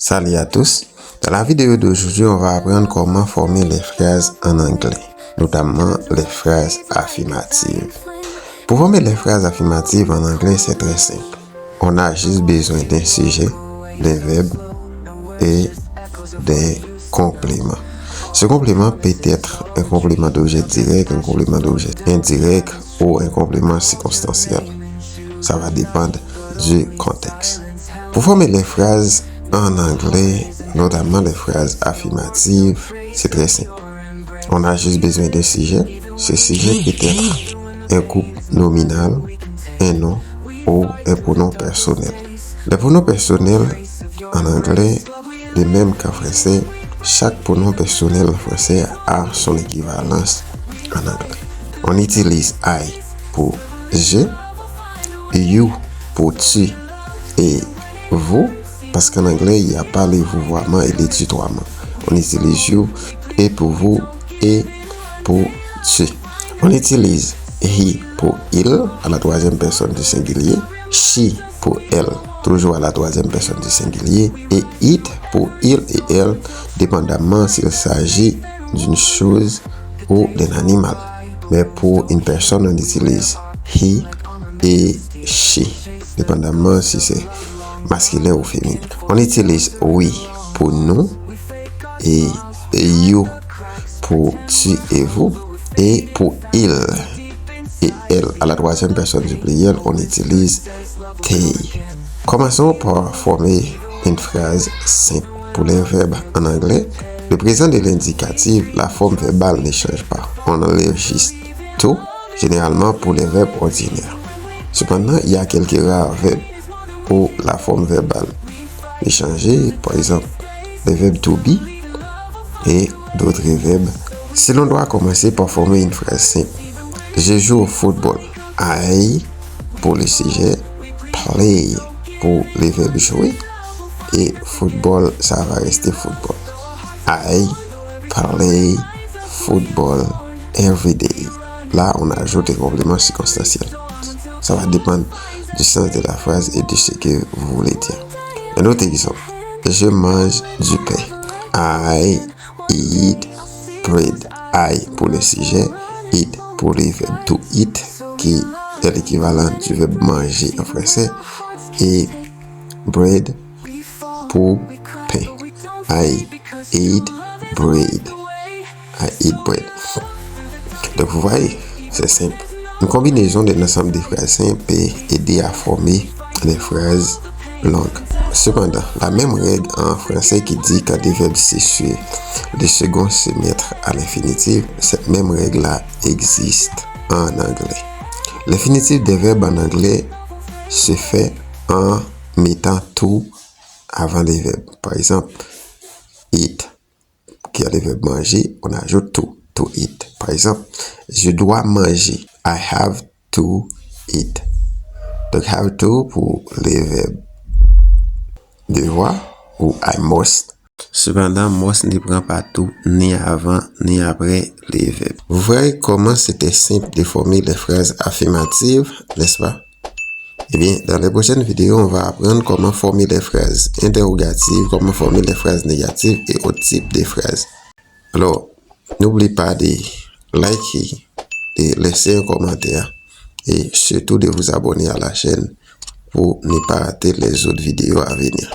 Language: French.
Salut à tous. Dans la vidéo d'aujourd'hui, on va apprendre comment former les phrases en anglais, notamment les phrases affirmatives. Pour former les phrases affirmatives en anglais, c'est très simple. On a juste besoin d'un sujet, d'un verbe et d'un complément. Ce complément peut être un complément d'objet direct, un complément d'objet indirect ou un complément circonstanciel. Ça va dépendre du contexte. Pour former les phrases en anglais, notamment les phrases affirmatives, c'est très simple. On a juste besoin d'un sujet. Ce sujet peut être un couple nominal, un nom ou un pronom personnel. Les pronoms personnels en anglais, de même qu'en français, chaque pronom personnel en français a son équivalence en anglais. On utilise I pour je, you pour tu et vous, parce qu'en anglais, il n'y a pas les vouvoiements et les tutoiements. On utilise you et pour vous et pour tu. On utilise he pour il à la troisième personne du singulier, she pour elle, toujours à la troisième personne du singulier, et it pour il et elle, dépendamment s'il s'agit d'une chose ou d'un animal. Mais pour une personne, on utilise he et she, dépendamment si c'est masculin ou féminin. On utilise we pour nous et you pour tu et vous, et pour il et elle à la troisième personne du pluriel, on utilise they. Commençons par former une phrase simple. Pour les verbes en anglais, le présent de l'indicatif, la forme verbale ne change pas. On enlève juste to, généralement pour les verbes ordinaires. Cependant, il y a quelques rares verbes où la forme verbale est changée, par exemple le verbe to be et d'autres verbes. Si l'on doit commencer par former une phrase simple, je joue au football. I pour le sujet, play pour les verbes jouer et football, ça va rester football. I play football every day. Là, on ajoute un complément circonstanciel. Ça va dépendre du sens de la phrase et de ce que vous voulez dire. Un autre exemple. Je mange du pain. I eat bread. I pour le sujet, eat pour le verbe to eat, qui est l'équivalent du verbe manger en français, et bread pour pain. I eat bread. I eat bread. Donc vous voyez, c'est simple. Une combinaison d'un ensemble de phrases simples peut aider à former des phrases longues. Cependant, la même règle en français qui dit qu'à des verbes s'essuyer, le second se mettre à l'infinitif, cette même règle-là existe en anglais. L'infinitif des verbes en anglais se fait en mettant to avant les verbes. Par exemple, eat, qui a le verbe manger, on ajoute to eat. Par exemple, je dois manger. I have to eat. Donc, have to pour les verbes devoir ou I must. Cependant, must ne prend pas tout, ni avant, ni après les verbes. Vous voyez comment c'était simple de former les phrases affirmatives, n'est-ce pas? Eh bien, dans les prochaines vidéos, on va apprendre comment former les phrases interrogatives, comment former les phrases négatives et autres types de phrases. Alors, n'oubliez pas de liker, de laisser un commentaire et surtout de vous abonner à la chaîne pour ne pas rater les autres vidéos à venir.